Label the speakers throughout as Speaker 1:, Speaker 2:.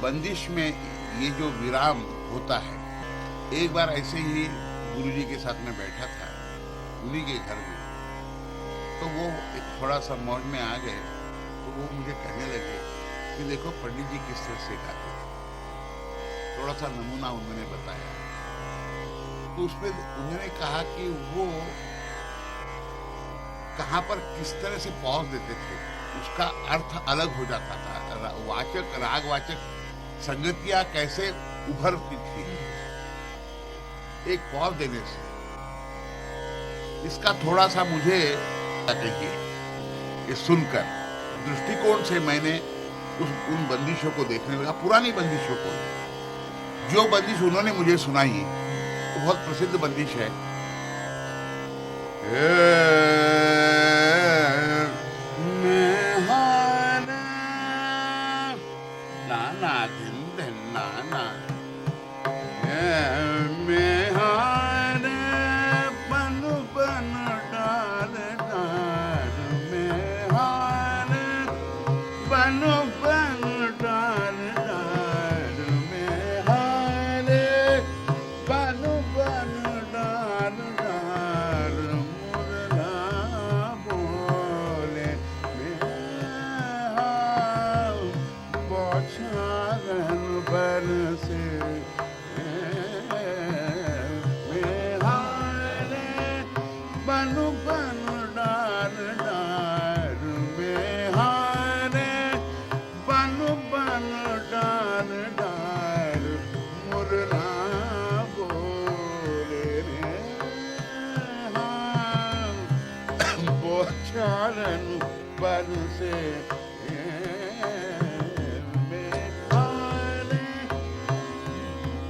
Speaker 1: बंदिश में ये जो विराम होता है, एक बार ऐसे ही गुरुजी के साथ में बैठा था उन्हीं के घर में, तो वो एक थोड़ा सा मौज में आ गए। तो वो मुझे कहने लगे कि देखो पंडित जी किस तरह से गाते थे, थोड़ा सा नमूना उन्होंने बताया। तो उसमें उन्होंने कहा कि वो कहाँ पर किस तरह से पॉज देते थे, उसका अर्थ अलग हो जाता था। वाचक राग वाचक संगतियां कैसे उभरती थी एक पॉज देने से। इसका थोड़ा सा मुझे कहिए, ये सुनकर दृष्टिकोण से मैंने उन बंदिशों को देखने लगा, पुरानी बंदिशों को। जो बंदिश उन्होंने मुझे सुनाई वो बहुत प्रसिद्ध बंदिश है। नाना दिन दिन नाना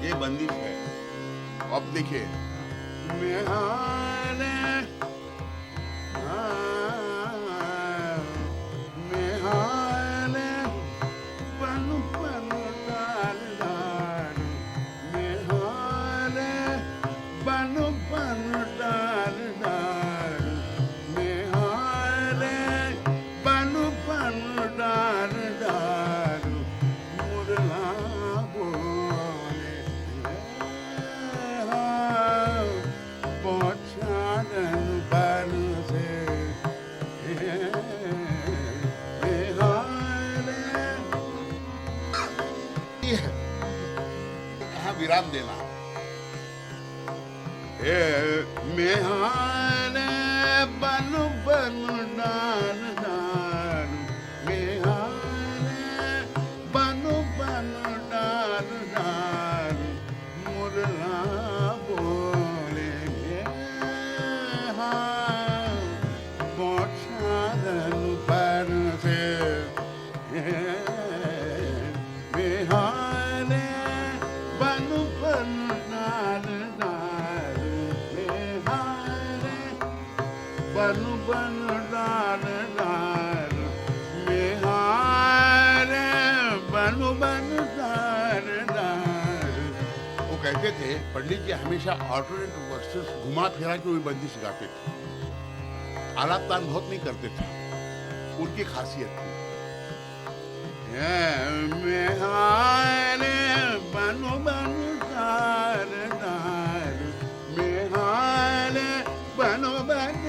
Speaker 1: ये बंदिश है। अब देखिए, कहाँ विराम देना। मेहाने बनु बनु डाल डाल, मेहाने बनु बनु डाल डाल, मुरला बोले हाँ मोक्षादन पर से। बनु बनु डाल डाल मेहारे, बनु बनु डाल डाल। वो कहते थे पंडित जी हमेशा ऑल्टरनेट वर्सेस घुमा फिरा के वही बंदिश गाते थे, आलाप तान बहुत नहीं करते थे, उनकी खासियत थी। मेहारे बनु बनु डाल डाल, मेहारे बनु बनु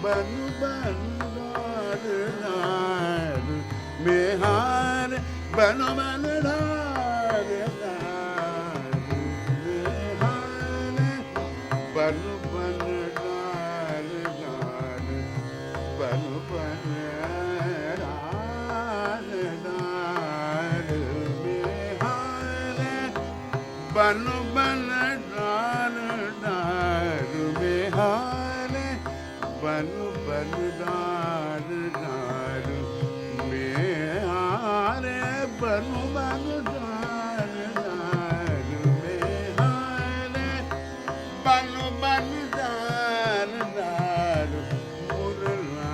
Speaker 1: बनु बनु डाल डाल, मेहार बनु बनु डाल डाल, मेहार बनु बनु डाल डाल, बनु बनु डाल डाल, मेहार बनु बनु डाल डाल, मेहार बनु बनु डाल डाल, मेहारे बनु बनु डाल डाल, मेहारे बनु बनु डाल डाल, मुरला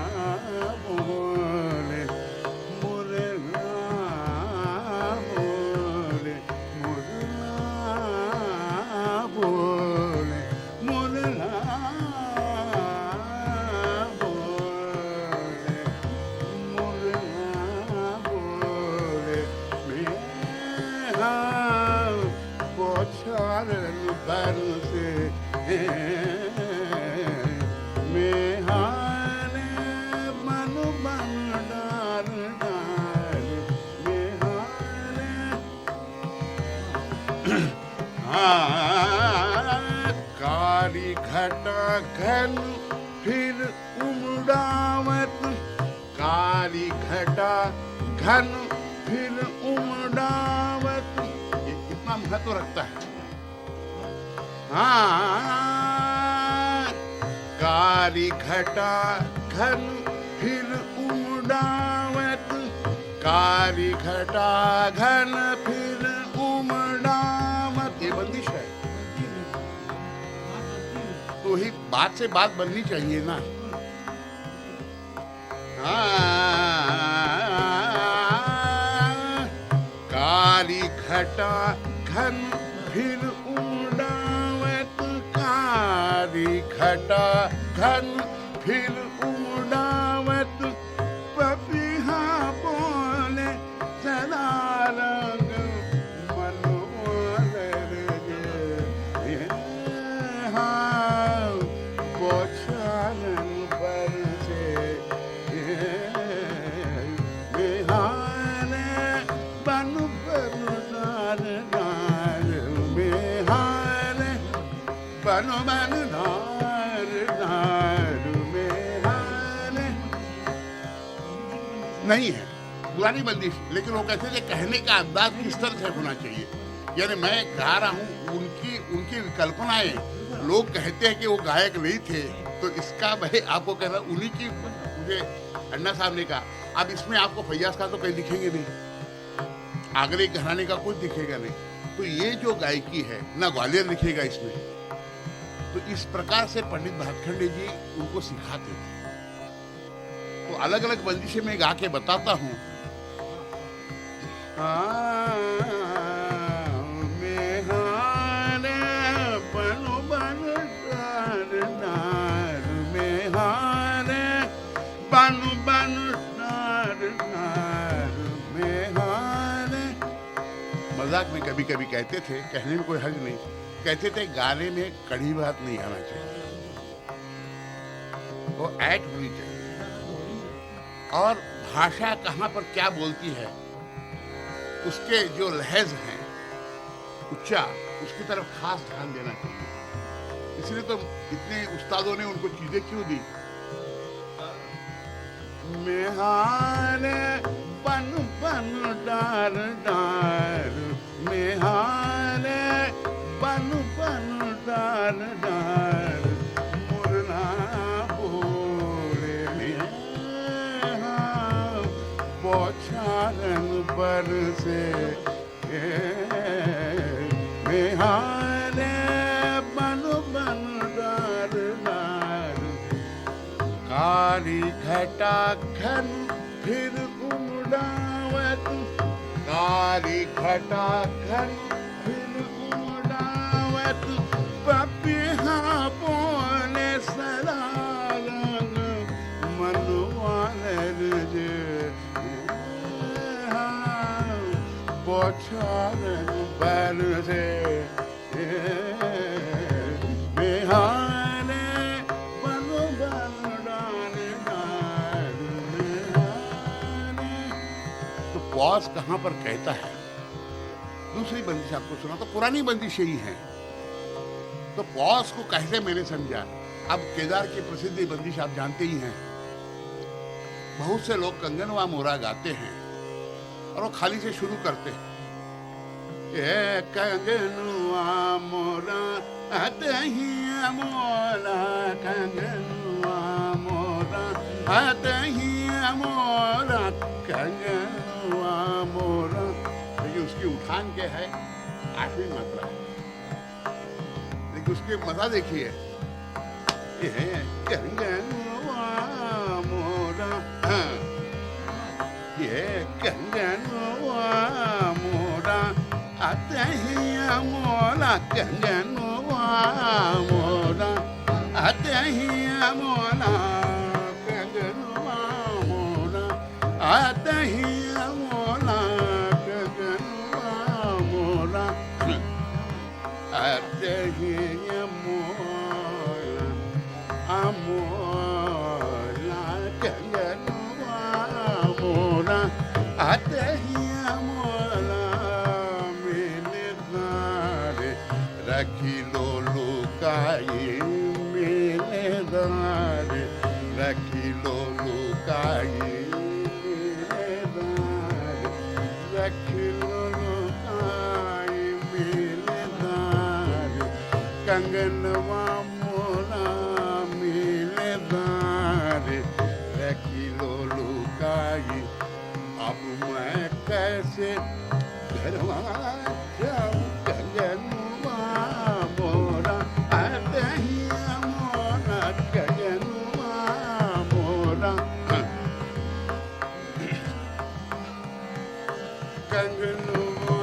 Speaker 1: बोले मुरला बोले, मुरला बोले मुरला बोले। पर से मेहाने बन बन डार डार मेहाने काली घटा घन फिर उमड़ावत काली घटा घन फिर उमड़ावत ये कितना महत्व रखता है। काली घटा घन फिर उमड़ावत काली घटा घन फिर उमड़ावत ये बंदिश है। तो ही बात से बात बननी चाहिए ना। काली घटा घन फिर उमड़ावत काली घटा घन फिर उमड़ावत पपिहा बोले सदा रंग मनोहर गे हाँ बोछालन पर से मेहाने बन बन डार डार मेहाने बन बन डार डार मेहाने नहीं है पुरानी बंदिश, लेकिन वो कहते थे कहने का अंदाज किस तरह से होना चाहिए। यानी मैं गा रहा हूँ, उनकी कल्पनाएं लोग कहते हैं कि वो गायक नहीं थे, तो इसका भाई आपको कहना उन्हीं की। मुझे अन्ना साहब ने कहा अब इसमें आपको फैयाज का तो कहीं दिखेंगे नहीं, आगरे घराने का कुछ दिखेगा नहीं, तो ये जो गायकी है ना ग्वालियर दिखेगा इसमें। तो इस प्रकार से पंडित भातखंडे जी उनको सिखाते थे। तो अलग अलग बंदिशें में गा के बताता हूँ। मेहाने बन बन डार डार मेहाने बन बन डार डार मेहाने। मजाक में कभी कभी कहते थे, कहने में कोई हर्ज नहीं, कहते थे गाने में कड़ी बात नहीं आना चाहिए, वो ऐड होनी चाहिए। और भाषा कहाँ पर क्या बोलती है उसके जो लहज हैं उच्चा, उसकी तरफ खास ध्यान देना चाहिए। इसलिए तो इतने उस्तादों ने उनको चीजें क्यों दी। मेहाने बन बन डार डार मेहाने बन बन डार डार मुरना बोले बोछारन पर से मेहाने बन बन डार डार काली घटा घन फिर उमड़ावत काली घटा घन फिर उमड़ावत पपिहा बोले सदा रंग मनवानर जे बोछारन पर से मेहाने बन बन डार डार मेहाने। तो पॉज कहाँ पर कहता है। दूसरी बंदिश आपको सुना तो पुरानी बंदिश ही है। तो पॉज को कैसे मैंने समझा। अब केदार की प्रसिद्ध बंदिश आप जानते ही हैं। बहुत से लोग कंगनवा मोरा गाते हैं और वो खाली से शुरू करते हैं। ए कंगनवा मोरा अतहिया मोला कंगनवा मोरा अतहिया मोरा कंगनवा मोरा। लेकिन उसकी उठान क्या है, 8वीं मात्रा है। लेकिन उसके मजा देखिए, ये कंगनवा मोरा, ये कंगनवा मोरा अतहिया मोला कंगनवा मोरा अतहिया मोला कंगनवा मोरा अतहिया मोला कंगनवा मोरा अतहिया लुकाई मिलेदार रखिलो लुकाई मिलेदार कंगनवा मोला मिलेदार रखिलो लुकाई अब मैं कैसे घरवा जाऊं कंगनवा मोरा दहिया मोरा कंगनवा मोरा कंगनवा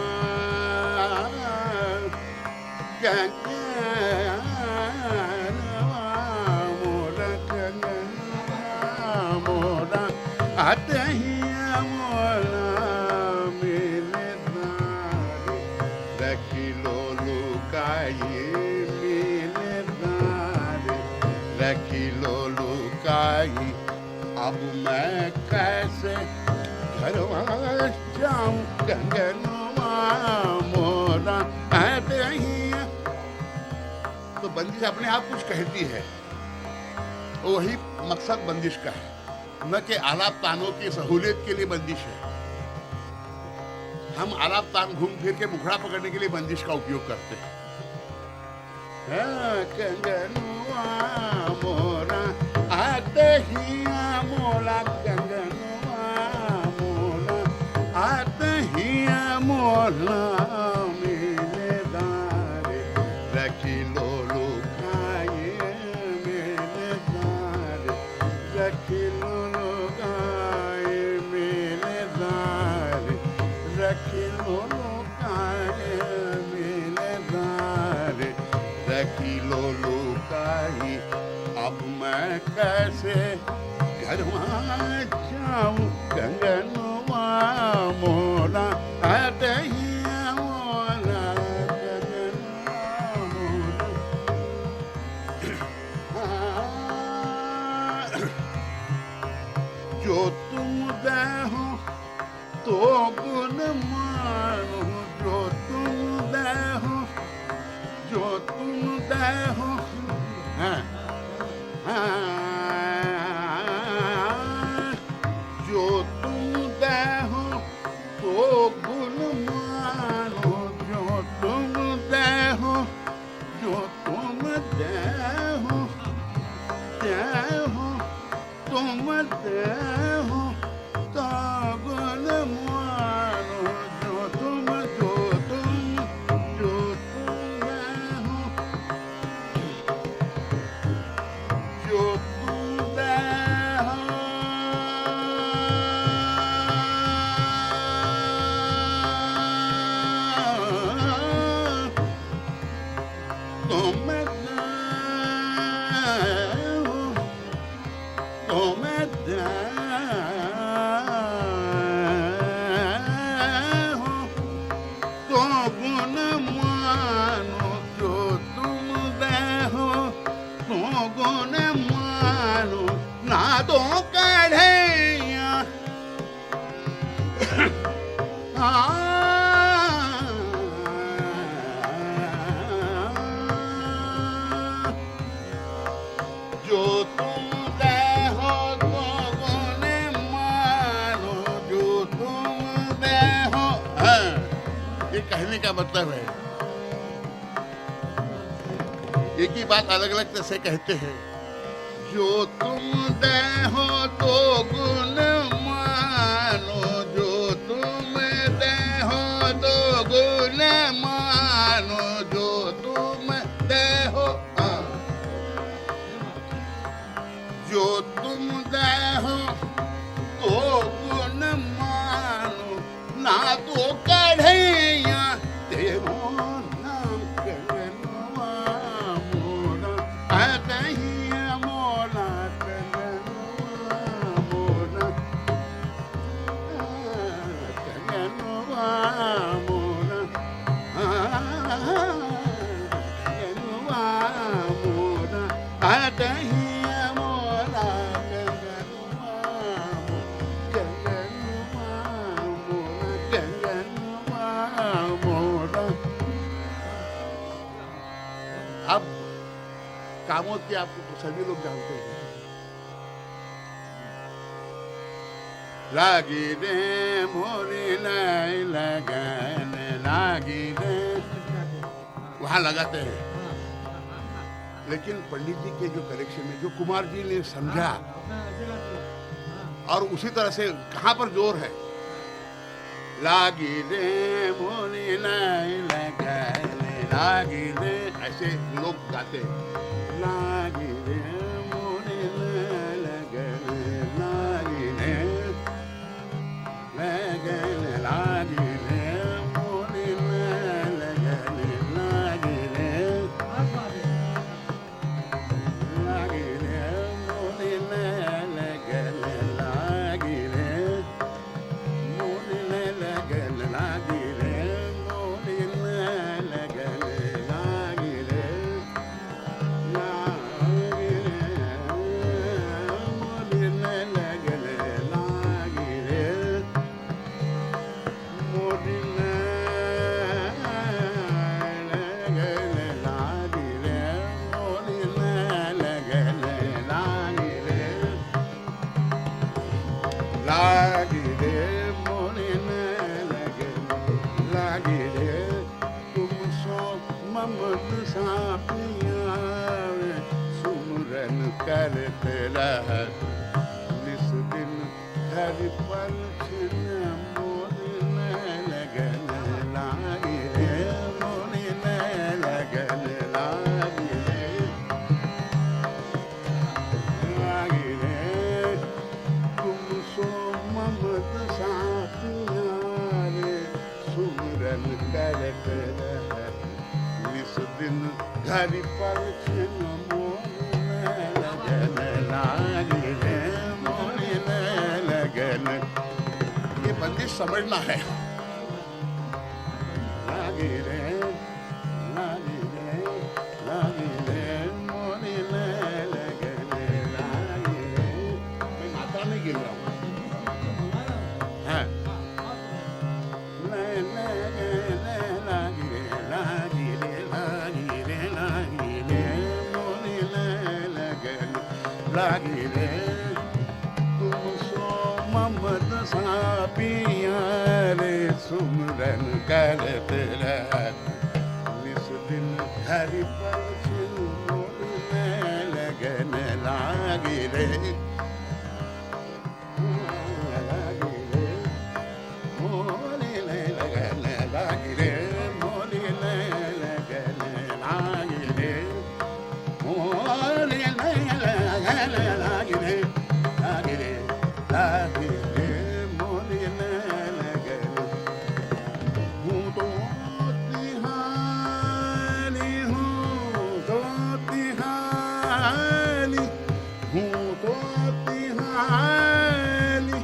Speaker 1: मोरा कंगनवा मोरा दहिया मोरा मिलेदार रखिलो लुकाई मिलेदार रखिलो लुकाई अब मैं कैसे घरवा जाऊं कंगनवा मोरा दहिया। तो बंदिश अपने आप कुछ कहती है, वही मकसद बंदिश का है, न कि आलाप तानों की सहूलियत के लिए बंदिश है। हम आलाप तान घूम फिर के मुखड़ा पकड़ने के लिए बंदिश का उपयोग करते हैं। कंगनवा मोरा दहिया मोला कंगनवा मोला दहिया मोला मिलेदार रखिलो लुकाई मिलेदार रखिलो लुकाई मिलेदार रखिलो लुकाई मिलेदार रखिलो लुकाई अब मैं कैसे घरवा जाऊं कंगनवा मोरा दहिया मोरा कंगनवा मोरा जो तुम दहो तो गुण मानो जो तुम दहो जो तुम दहो जो तुम दहो तो गुण मानो जो तुम दहो जो तुम दहो दहो तुम दहो तो गुण मानो जो तुम दहो जो तुम दहो तुम दहो तो गुण मानो जो तुम दहो तो गुण मानो ना दो कढ़ैया जो तुम दहो तो गुण मानो जो तुम दहो। ये कहने का मतलब है, एक ही बात अलग अलग तरह से कहते हैं। जो तुम दहो तो गुण मानो जो तुम दहो तो गुण मानो जो तुम दहो जो तुम दहो तो गुण मानो ना तो कढ़ैया तेरो नाम कंगनवा मोरा दहिया मोला कंगनवा मोरा कंगनवा मोरा कंगनवा मोरा दहिया मोला कंगनवा मोरा। अब कामोद के आपको तो सभी लोग जानते हैं। लागी रे मोरी लाई लगन लागी रे, वहां लगाते हैं। लेकिन पंडित जी के जो करेक्शन में जो कुमार जी ने समझा और उसी तरह से कहां पर जोर है, लागी रे मोरी लाई लगन लागी रे, ऐसे लोग गाते हैं। लागी रे मोरी लाई लगन लागी रे लगन लागी रे मोरी लाई लगन लागी रे लागी रे मोरी लाई लगन लागी रे मोरी लाई लगन लागी रे मोरी लाई लगन लागी रे लागी रे मोरी लाई लगन लागी रे मोरी लागी रे मोरी लागी रे, तुम सो ममत सापिया सुमरन करते रह, निस दिन हरि पल छिन मोरी लगन लागी रे मोरी लगन लागी रे लागी रे, तुम सो ममत साथिया रे सुमरन करते रह, निस दिन घरि पर छिन मोरी लगन लागी रे मोरी लगन। ये बंदिश समझना है। लागी रे लागी रे लागी रे मोरी लगन लागी रे, मैं मात्रा नहीं गिन रहा हूँ। हाँ। लागी रे लागी रे लागी रे लागी रे मोरी लगन लागी रे, तुम सो ममत सापिया रे सुमरन करते रह, निस दिन हरि पर छिन मोरी लगन लागी रे लागी रे मोरी लगन लागी रे मोरी लगन लागी रे मोरी लगन लागी रे लागी रे लागी रे मोरी लगन। हूँ तो तिहारी हूँ तो तिहारी हूँ तो तिहारी,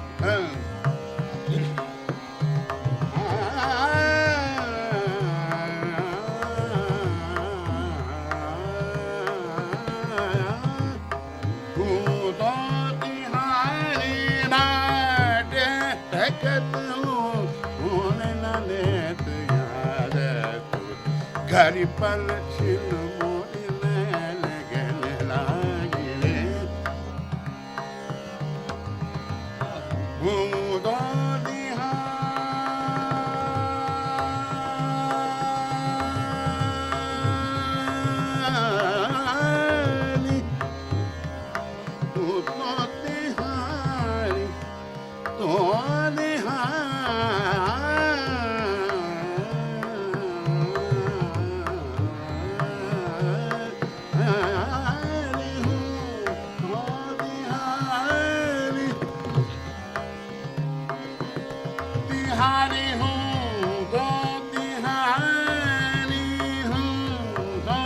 Speaker 1: हूँ तो तिहारी नाटे तकत हूँ होने न लेत याद तू, घरि पल छिन मोरी लगन लागी रे, हूँ तो तिहारी तू तो तिहारी तो तिहारी हूँ तो तिहारी हूँ तो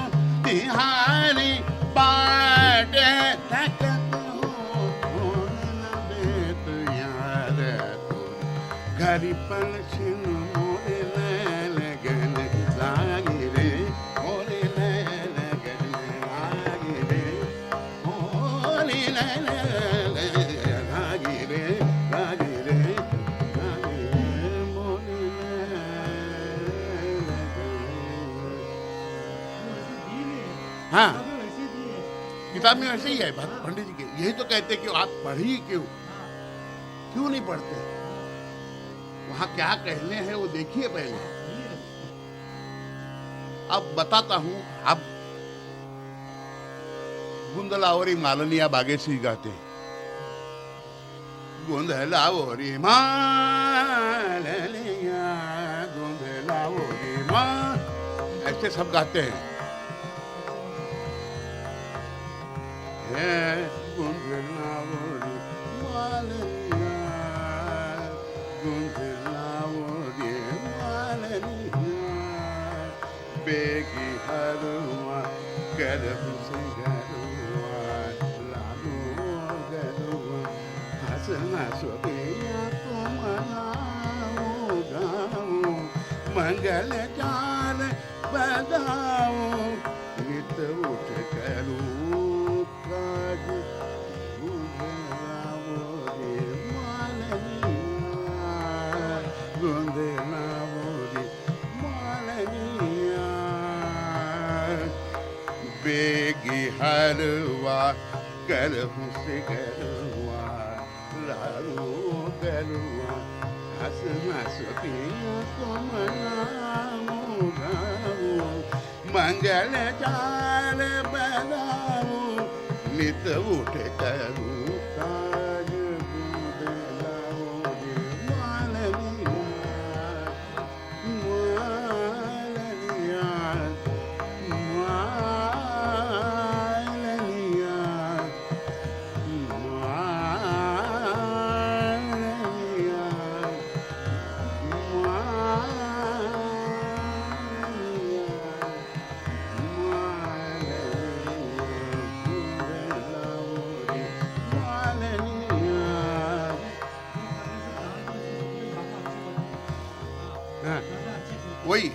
Speaker 1: तिहारी बाटे तकत हूँ होने न देत याद तू, घरि पल छिन मोरी लगन लागी रे मोरी लगन लागी रे मोरी लागी रे लागी रे लागी रे मोरी लगन। हाँ, किताब में वैसे ही है बात पंडित जी के। यही तो कहते कि आप पढ़िए क्यों, क्यों नहीं पढ़ते? वहां क्या कहने हैं वो देखिए पहले। अब बताता हूं। अब गुंदलावरी मालनिया बागेशी गाते हैं, गुंदलावरी मालनिया गुंदलावरी माल, ऐसे सब गाते हैं। गुंदलावरी मालनिया गुंदलावरी मालनिया बेगी हरुआ गर्भ से गरुआ लालू गरुआ हंसना सोबिया को मनाओ गाओ मंगल जान बजाओ नित उठ करूं काज गुंदलावरी मालनिया गुंदलावरी मालनिया बेगी हलवा गरहू से गरुआ लालू गरुआ हंस हंस पिया को मनाओ गाओ मंगल जान बनाओ नित उठ करूं काज गुंदलावरी मालनिया मालनिया मालनिया मालनिया वही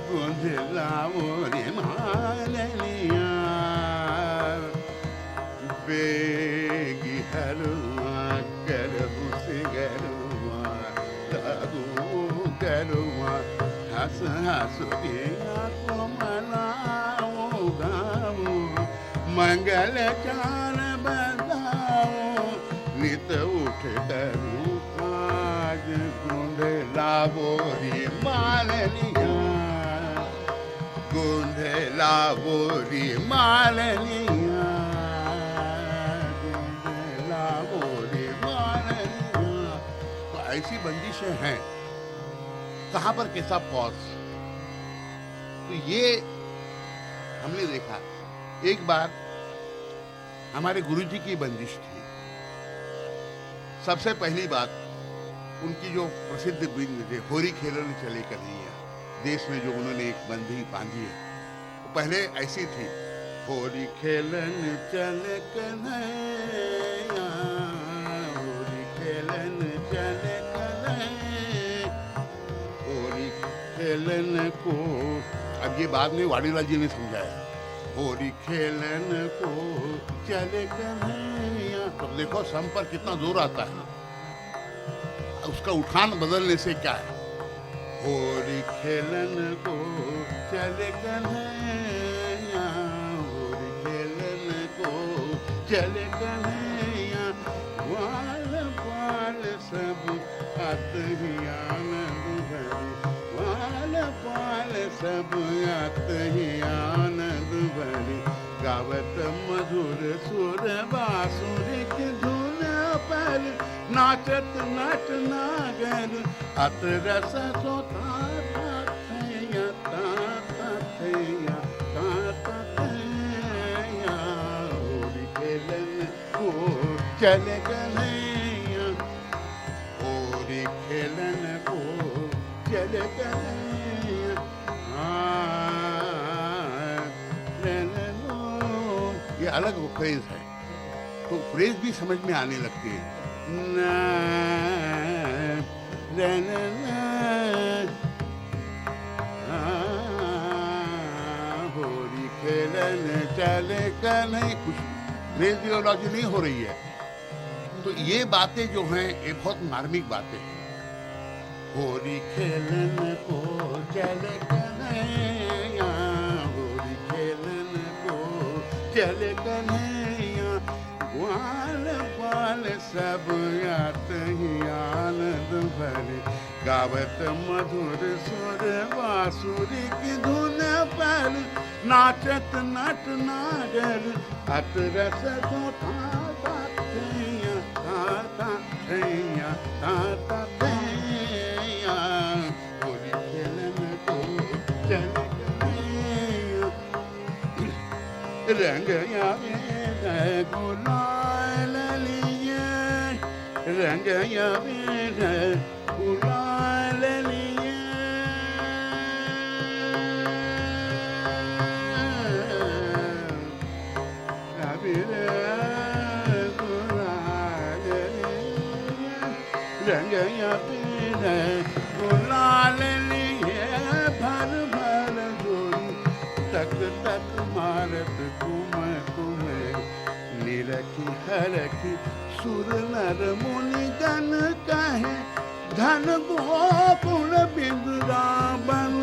Speaker 1: गुंदलावरी मालनिया बेगी हलवा गरहू से गरुआ लालू गरुआ हंस हंस पिया को मनाओ गाओ मंगल चान बजाओ नित उठ करूं काज गुंदलावरी मालनिया गुंदलावरी मालनिया गुंदलावरी मालनिया। तो ऐसी बंदिशें हैं, कहां पर कैसा पॉज। तो ये हमने देखा। एक बार हमारे गुरुजी की बंदिश थी। सबसे पहली बात, उनकी जो प्रसिद्ध बिंद थे, होरी खेलन चले कन्हैया, देश में जो उन्होंने एक बंदी बांधी है, वो पहले ऐसी थी, होरी खेलन चले कन्हैया होरी खेलन चले कन्हैया होरी खेलन को। अब ये बाद में वाडीलाल जी ने समझाया, होरी खेलन को चले कन्हैया। तो देखो सम पर कितना जोर आता है, उसका उठान बदलने से क्या है। होरी खेलन को चले कन्हैया होरी खेलन को चले कन्हैया वाल पाल सब आनंद भरी वाल पाल सब आनंद भरी गावत मधुर सुर बांसुरी की धुन पर नाचत नट नागर अत रस सोता थैया थैया थैया होरी खेलन को चले कन्हैया होरी खेलन को चले कन्हैया। ये अलग फ्रेज है, तो फ्रेज भी समझ में आने लगती है। होरी खेलन चले कन्हैया, कुछ फ्रेज जियोलॉजी नहीं हो रही है। तो ये बातें जो हैं ये बहुत मार्मिक बातें हैं। होरी खेलन को चले कन्हैया होरी खेलन को चल कन्हैया ग्वाल बाल सब आत ही आनंद भरे गावत मधुर सुर बांसुरी की धुन पर नाचत नट नागर अत रस को था थैया था थैया था थैया होली खेलन को चल कन्हैया रंग यावे गुलाल लिए रंग यावे गुलाल लिए अबीर गुलाल लिए रंग यावे गुलाल लिए भर भर जोड़ी तक तक मारत कुम कुमे निरखी हरखी सुर नर मुनि गण कहे धन गोकुल बिंद्रावन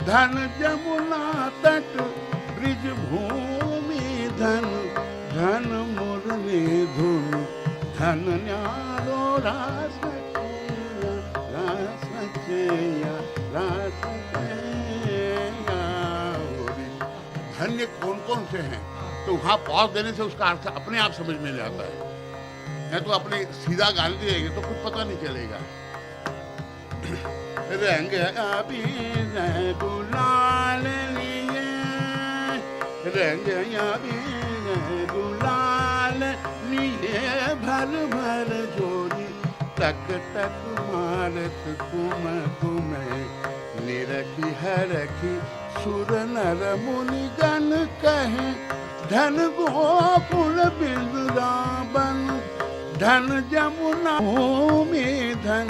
Speaker 1: धन जमुना तट ब्रिज भूमि धन धन मुरली धुन धन न्यारो रास रचैया रास रचैया। धन्य कौन कौन से हैं तो वहां पॉज देने से उसका अर्थ अपने आप समझ में आता है, नहीं तो अपने सीधा गाने दिएंगे तो कुछ पता नहीं चलेगा। रंग अबीर गुलाल लिए रंग अबीर गुलाल लिए भर भर जोड़ी तक तक मारत कुम कुमे निरखी हरखी सुर नर मुनि गण कहे धन गोकुल बिंद्रावन धन जमुना भूमि धन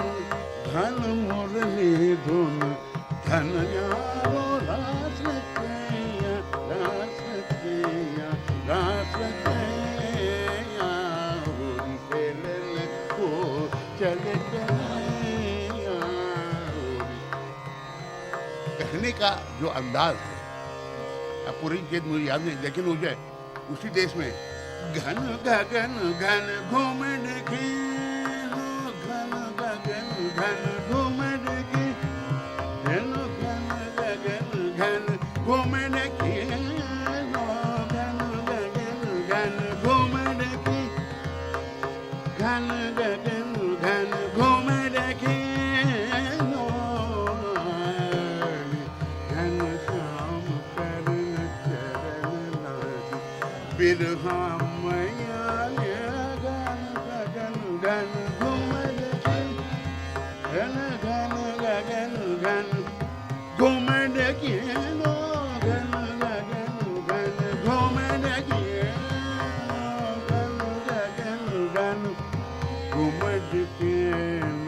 Speaker 1: धन मुरली धुन धन यारो रास रचैया रास रचैया रास रचैया होली खेलन को चल कन्हैया। कहने का जो अंदाज है अब पूरी चीज मुझे याद नहीं, लेकिन मुझे उसी देश में घन गगन घन घूमन की घन गगन घन घूमन की घन गगन घन घूमन की घन गगन घन घूमन की घन गगन घन घूमन की घन श्याम करण चरण लागी बिरहा मैया घन गगन घन घूमन की घन घन गगन घन घूमन की नो घन गगन घन घूमन की घन गगन घन घूमन की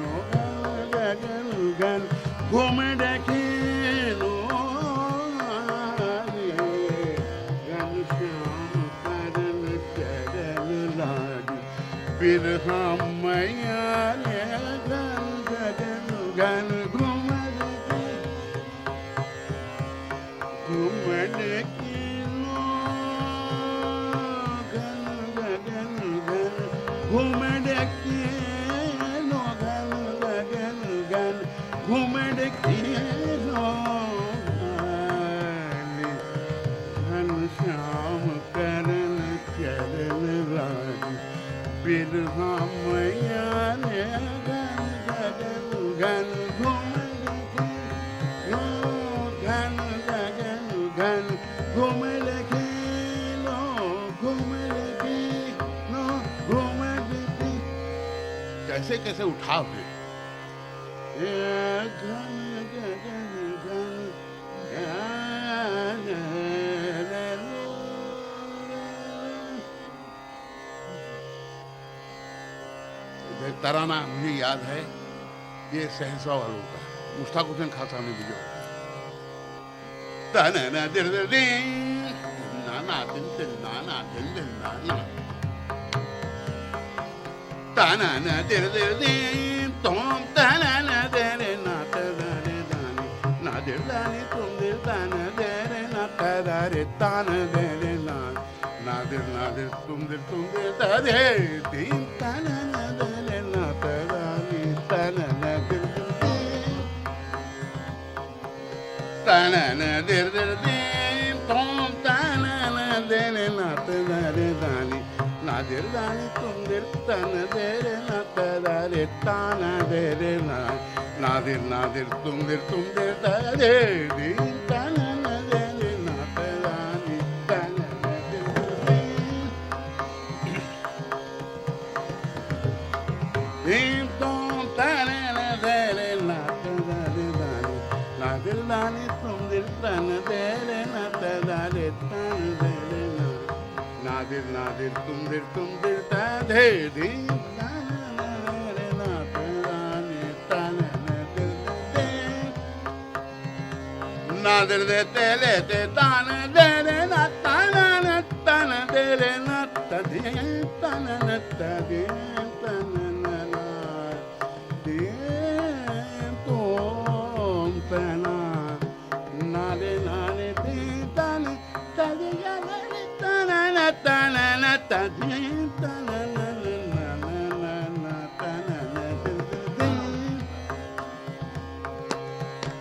Speaker 1: नो घन गगन घन घूमन की नो घन श्याम करण चरण लागी बिरहा मैया घन गगन घन घूमन की नो घन गगन घन घूमन की नो घन गगन घन घूमन की नो घन श्याम करण चरण लागी बिरहा मैया घन गगन घन घूमन की नो घन गगन घन घूमन की नो घूमन की नो घूमन की। कैसे कैसे उठाव है घन गगन घन तराना मुझे याद है, ये सहसा वालों का मुश्ताक हुसैन खान साहब ने मुझे ताना दिल दिन नाना दिन दिन नाना दिल दिन नाना ताना दिल दिन तुम ताना दिल ना तदारे दानी ना दिल दानी तुम दिल ताना दिल ना तदारे ताना दिल ना नादिर नादिर तुम दिर तारे दीन ताना नादरे नातरानी ताना नादिर ताना नादिर दीन तुम ताना नादरे नातरानी दानी नादिर दानी तुम दिर ताना देरे नातरानी ताना देरे ना नादिर नादिर तुम दिर तारे दीन ताना नादरे नातरानी ताना दीन तुम ताने देरे नातरानी दानी नादिर दानी तुम दिर ताना देरे नातरानी ताना देरे ना नादिर नादिर तुम दिर तारे दीन ताना देरे नातरानी ताना नादिर दे तेले ते ताना देरे ना ताना देरे ना तदे ताना तदे ताना ना दे तुम ताना नाले नाले दे ताना तदे ताना तदे ताना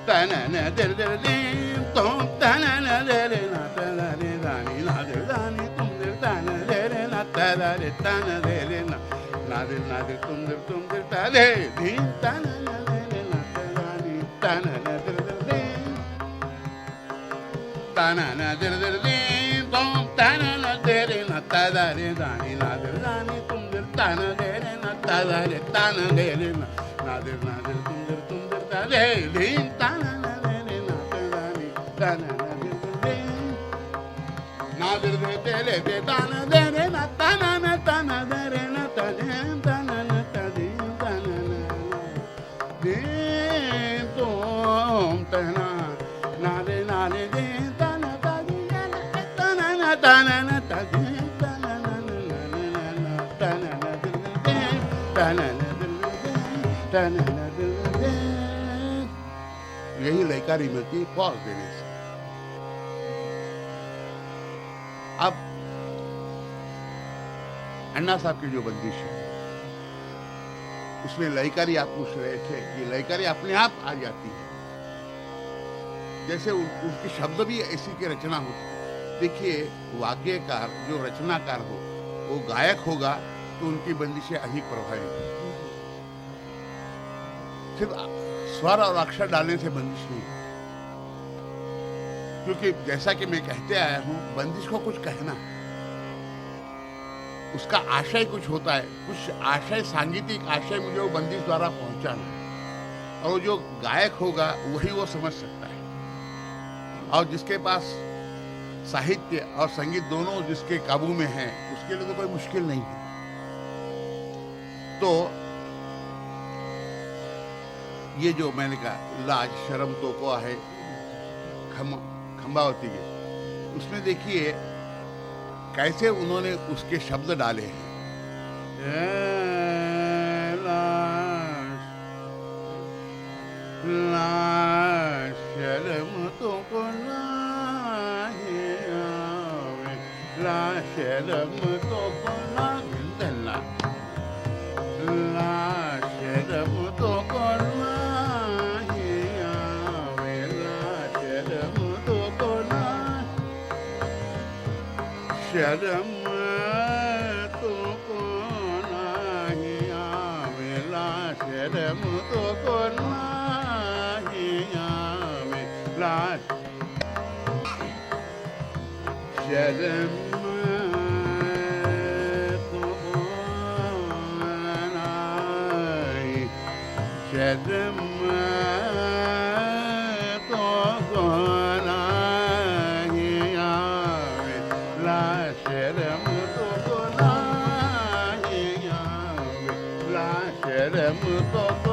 Speaker 1: ताना दे तुम ताना दे ना ताना दे दानी नादिर दानी तुम दिर ताना दे ना ताना दे ना नादिर नादिर तुम दिर तारे दीन ताना दे ना तानी ताना दे ताना दे दीन तुम ताना दे ना ताना दे दानी नादिर दानी तुम दिर ताना दे ना ताना दे ना नादिर नादिर तुम दिर तारे दीन ताना दे ना तानी ताना नादिर दे तेरे दे ताना दे ना ताना दे ना तदे ताना तदे ताना दे तुम ताना नादे नादे दे ताना तदे ताना ताना तदे ताना ताना दे ताना दे यही लयकारी मिलती है पॉज देने से। अब अन्ना साहब की जो बंदिश है उसमें लयकारी आप पूछ रहे थे कि लयकारी अपने आप आ जाती है, जैसे उनके शब्द भी ऐसी की रचना होती है। देखिए वाग्यकार जो रचनाकार हो वो गायक होगा तो उनकी बंदिशें अधिक प्रभावी होंगी। सिर्फ स्वर और अक्षर डालने से बंदिश नहीं, क्योंकि जैसा कि मैं कहते आया हूं बंदिश को कुछ कहना, उसका आशय कुछ होता है, कुछ आशय सांगीतिक आशय मुझे वो बंदिश द्वारा पहुंचाना, और जो गायक होगा वही वो समझ सकता है। और जिसके पास साहित्य और संगीत दोनों जिसके काबू में है उसके लिए तो कोई मुश्किल नहीं है। तो ये जो मैंने कहा लाज शर्म तो को है खंबावती के, उसमें देखिए कैसे उन्होंने उसके शब्द डाले हैं। लाज शर्म तो को नाही आवे, लाज शर्म तो को नाही, लाज शर्म तो को शर्म तो को नाही आवेला, शर्म तो को नाही आवेला, शर्म तो को नाही, शर्म तो को शर्म तो को नाही आवेला, शर्म तो को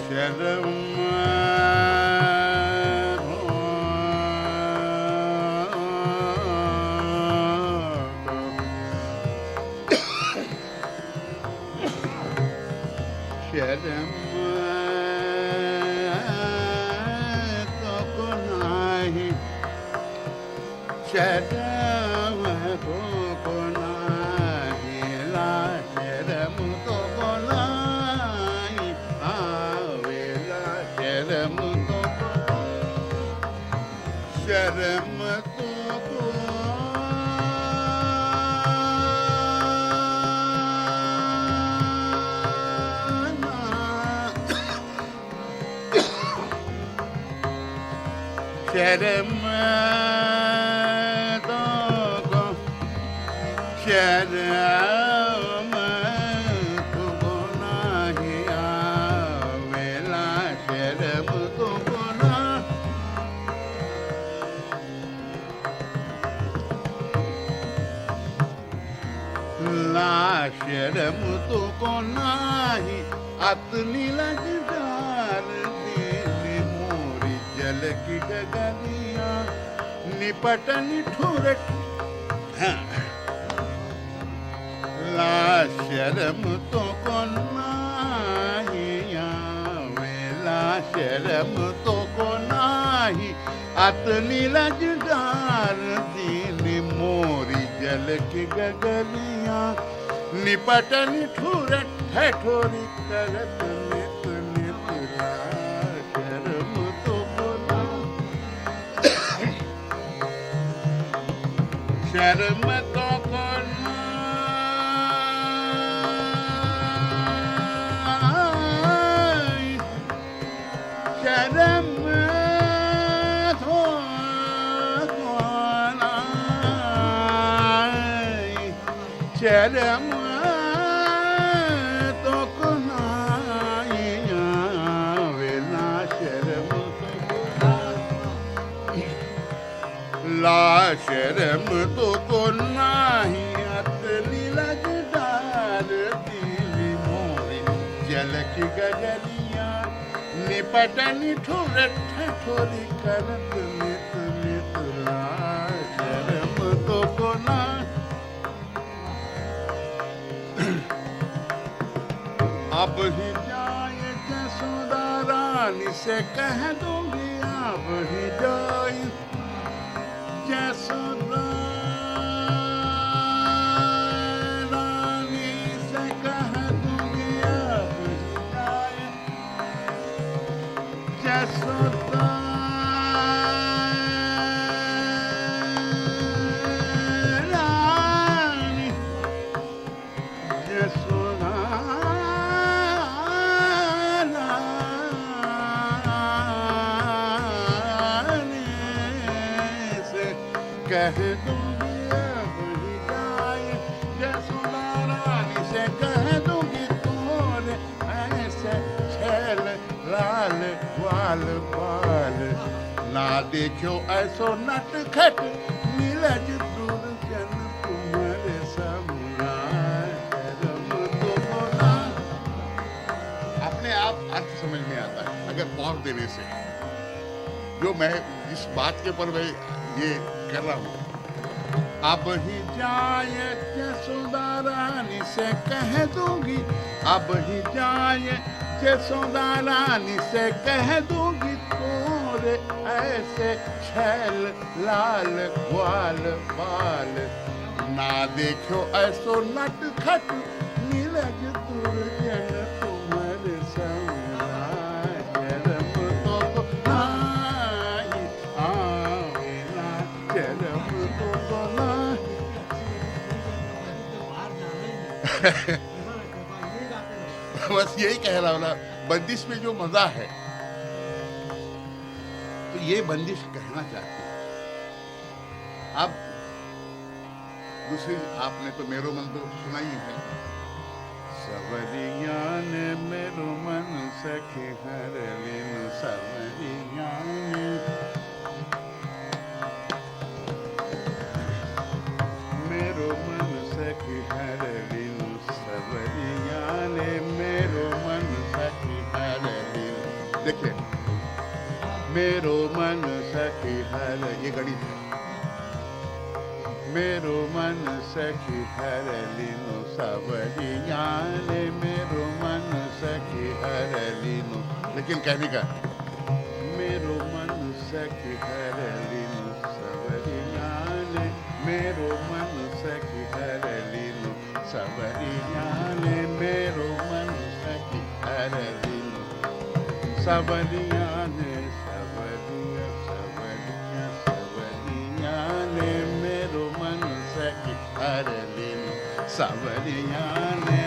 Speaker 1: शर्म शर्म तो को नाही शरम तुको नाही, ला शरम तुको नाही, आवेला शरम तुको, शरम तुको शरम तुको, शरम तुको नाही, आवेला शरम तुको नाही, ला शरम तुको नाही, आतली लजदार दिली मोरी जल की गगनिया, निपट निठुरट, ला शरम तुको नाही, आवेला शरम तुको नाही, आतली लजदार दिली मोरी जल की गगनिया, निपट निठुरट ठठोरी करत नित नित, ला शरम तुको नाही, शरम तुको नाही, शरम तुको नाही, शरम तुको नाही, आवेला शरम तुको नाही, ला शरम तुको नाही, आतली लजदार दिली मोरी जल की गगनिया, निपट निठुरट ठठोरी करत नित नित, ला शरम तुको नाही, अब ही जाए जसोदा रानी से कह दूंगी, अब ही जाए जसोदा रानी से कह दूंगी, अब ही जाए जसोदा रानी, जसोदा कह दूंगी, अब ही जाए जसोदा रानी से कह दूंगी, तोरे ऐसे छैल लाल वाल बाल, ना देखो ऐसो नट खट नीलज दुर्जन तुम्हारे समुरा, शरम तुको नाही, अपने आप अर्थ समझ में आता है अगर पॉज देने से। जो मैं जिस बात के पर मैं ये कर रहा हूँ, अब ही जाए जसोदा रानी से कह दूंगी, अब ही जाए जसोदा रानी से कह दूंगी, तोरे ऐसे छैल लाल ग्वाल बाल, ना देखो ऐसो नट खट नीलज दुर्जन तुम्हारे समुरा, शरम तुको नाही, आवेला शरम तुको नाही। बस यही कह रहा हूँ ना, बंदिश में जो मजा है, तो ये बंदिश कहना चाहती हूँ। अब दूसरी आपने तो मेरो मन तो सुना ही है, सवरिया ने मेरो मन सखी हर लीन, सवरिया ने मेरो मन सखी हर लीन, सवरिया ने मेरो मन सखी हर लीन। देखिए, मेरो मन सखी हर, ये गणित है, मेरो मन सखी हर लीनो, सवरिया ने मेरो मन सखी हर लीनो, लेकिन कहने का मेरो मन सखी हर लीनो, सवरिया ने मेरो मन सखी हर लीनो सबरिया ने मेरो मन सखी हर लीनो सबरिया ने सबरिया सबरिया सबरिया ने मेरो मन सखी हर लीनो सबरिया ने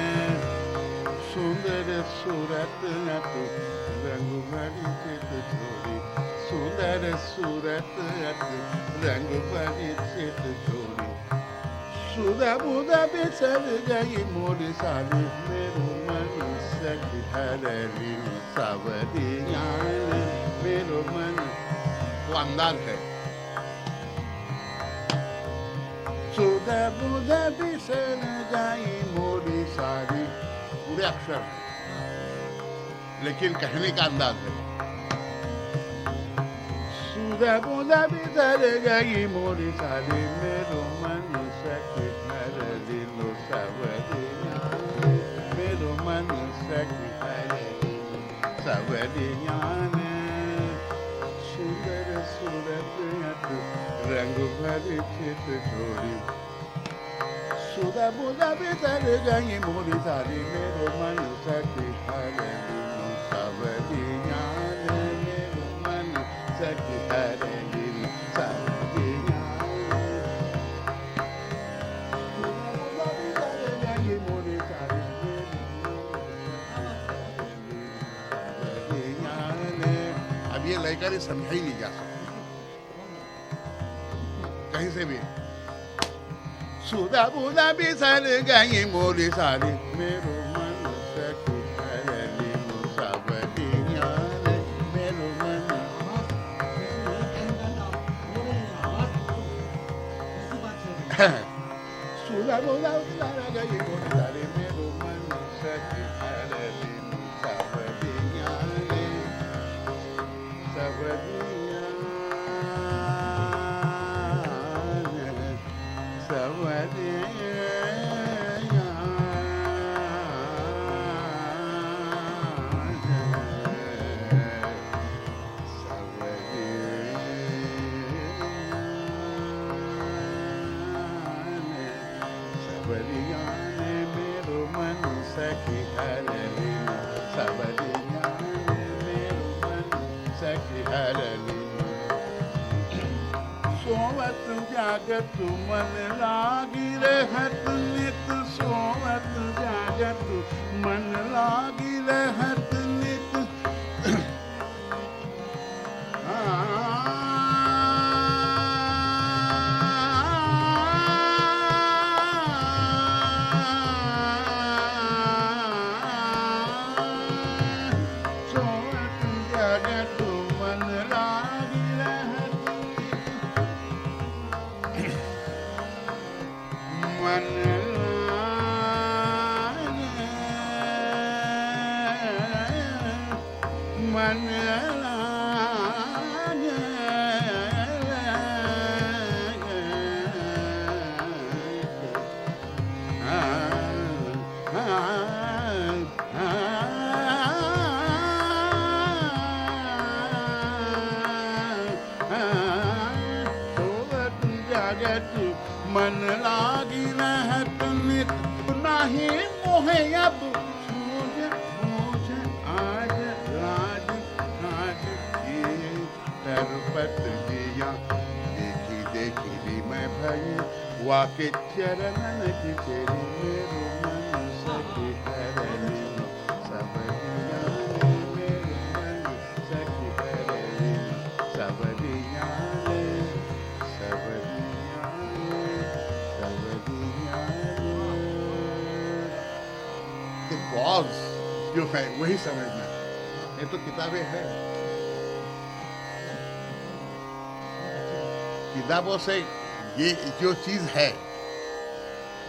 Speaker 1: सुंदर सूरत अतु रंग भरी चित छोड़ी सुंदर सूरत अतु रंग भरी चित छोड़ी सुधा बुधा बिसर गई मोरी साली मेरो मन सखी हर लीनो सावरिया ने मेरो मन। वो अंदाज है। सुधा बुधा बिसर गई मोरी साली पूरे अक्षर है, लेकिन कहने का अंदाज है। सुधा बुधा बिसर गई मोरी साली मेरो मन सखी हर लीनो सावरिया मेरो मन सखी हर लीनो सावरिया ने सुंदर सूरत अतु रंग भरी चित छोड़ी सुधा बुधा बिसर गई मोरी साली मेरो मन सखी हर लीनो सावरिया ने मेरो मन सखी हर लीनो सावरिया ने मोरी साली ने। अब ये लयकारी समझाई नहीं जा सकती कहीं से भी। सुधा बुधा बिसर गई मोरी साली मेरो मन सखी हर लीनो सावरिया ने मेरो मन। सुधा बुधा बिसर गई मोरी साली मेरो मन सखी हर लीनो सावरिया ने सावरिया ने सावरिया सबरिया ने मेरो मन सखी हर लीनो सबरिया ने मेरो मन सखी हर लीनो। सोवत जागत मन लागी रहत नित सोवत जागत मन लागी रहत नित सोवत जागत मन लागी रहत मन मन जागत मन लागी रहत नित नाही मोहे अब सूझ मूझ आज राज राज किए तरपत जिया देखी देखी री मैं भई वाके चरणन की तेरी मेरो मन सखी हर लीनो सबरिया ने मेरो मन सखी हर लीनो सबरिया ने सबरिया ने सबरिया ने। पॉज जो है वही समझना। ये तो किताबें हैं, किताबों से ये जो चीज है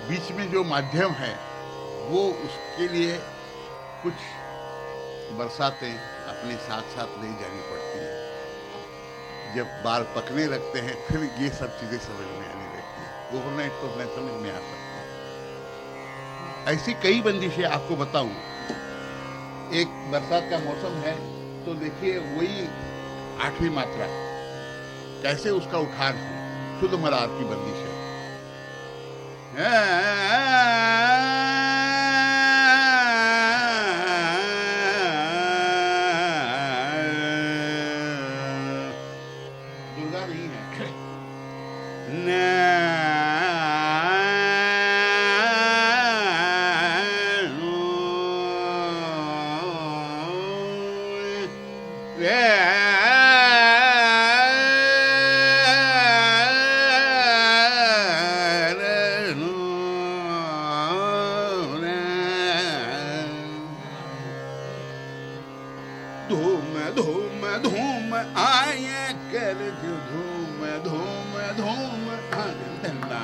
Speaker 1: बीच में जो माध्यम है वो उसके लिए कुछ बरसातें अपने साथ साथ ले जानी पड़ती है। जब बाल पकने लगते हैं फिर ये सब चीजें समझ में आने लगती है। ओवरनाइट तो मैं समझ में आ सकता। ऐसी कई बंदिशें आपको बताऊं। एक बरसात का मौसम है तो देखिए वही 8वीं मात्रा कैसे उसका उठान है, शुद्ध मरार की बंदिश है। दुर्गा नहीं है। धूम धूम धूम आए कर धूम धूम धूम धन्ना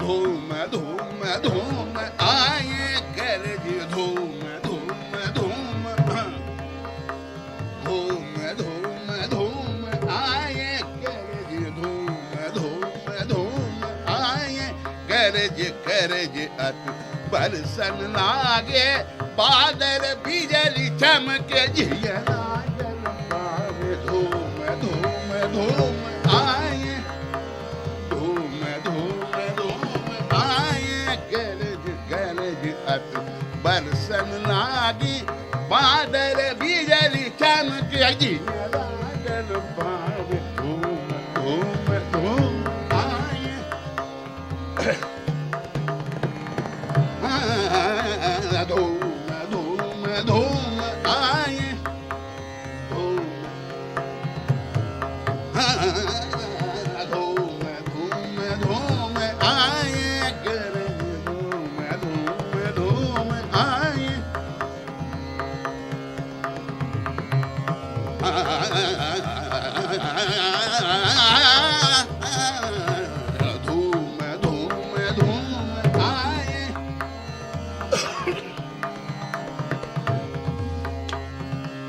Speaker 1: धूम धूम धूम आए कर धूम धूम धूम धूम धूम धूम आए कर धूम धूम धूम आए करज अत बरसन लागे बादल बिजली चमके जिया धूम धूम धूम आए धूम धूम धूम आए गरज अत बरसन लागी बादल बिजली चमके जिया धूम धूम धूम आए धूम धूम धूम आए धूम धूम धूम धूम आए गरज धूम धूम धूम आए धूम धूम धूम आए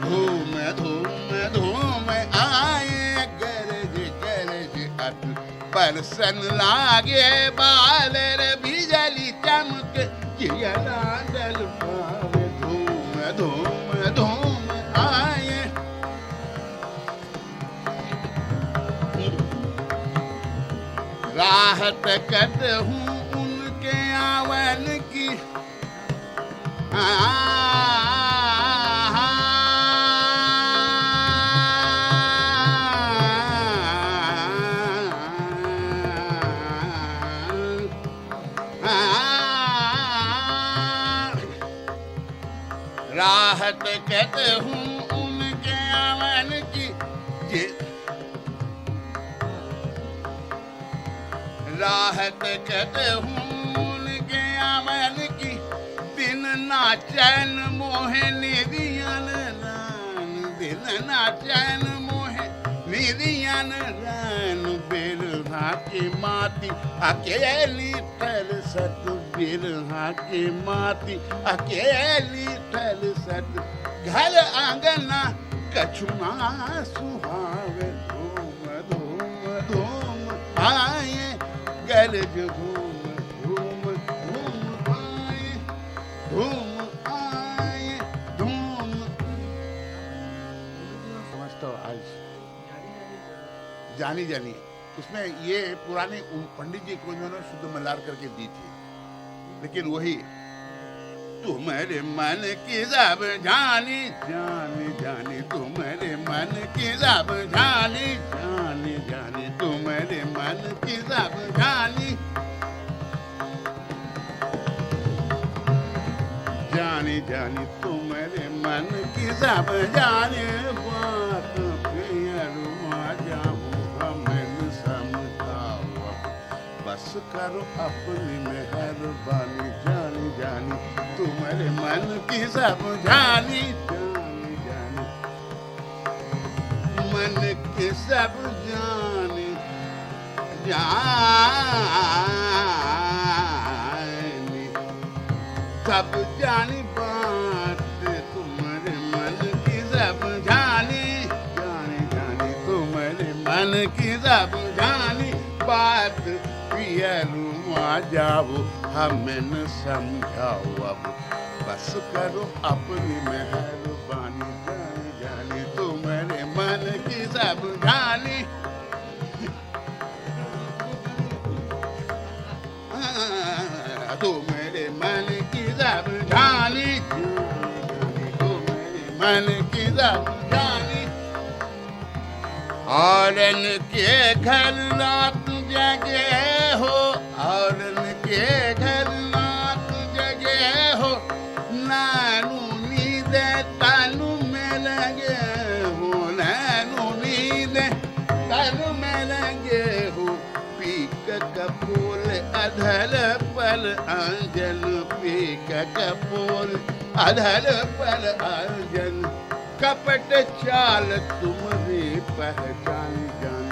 Speaker 1: धूम धूम धूम आए गरज अत बरसन लागे बादल बिजली चमक जिया लाडल पावे धूम धूम धूम आए राहत कद हूँ उनके आवन की राहत कहते हूँ उनके आवन की राहत कहते हूँ उनके आवन की दिन नाचन मोहे निधियन रान दिन नाचन मोहे निधियन रान बिरहा की माती अकेली ठल सत बिरहा की माती अकेली ठल सत घर आंगना कछुआ सुहावे धूम धूम धूम आए गरज धूम धूम धूम आए धूम आए धूम समझता हो आज जानी जानी उसमें ये पुराने पंडित जी को उन्होंने शुद्ध मल्हार करके दी थी, लेकिन वही तुम्हारे मन की सब जानी जानी जानी तुम्हारे मन की सब जानी जानी जानी तुम्हारे मन की सब जानी जानी जानी तुम्हारे मन की सब जाने बात बस करो अपनी मेहरबानी जानी जानी तुम्हारे मन की सब जानी जानी जानी मन की सब जानी जानी सब जानी बात तुम्हारे मन की सब जानी जानी जानी तुम्हारे मन की सब जानी बात पियलू आ जाओ हमें न समझाओ अब बस करो अपनी मेहरबानी जानी जानी तुम्हारे मन की सब जानी तू मेरे मन की जानी, तू मेरे मन की जानी। औरन के घर रात जगे हो, औरन के घर रात जगे हो, नानू नींद तानू में लगे हो, नानू नींद तानू में लगे हो। पीक कपूर अधर पर आंजन, पीक कपूर अधर पर आंजन, कपट चाल तुम्हारी पहचान जान।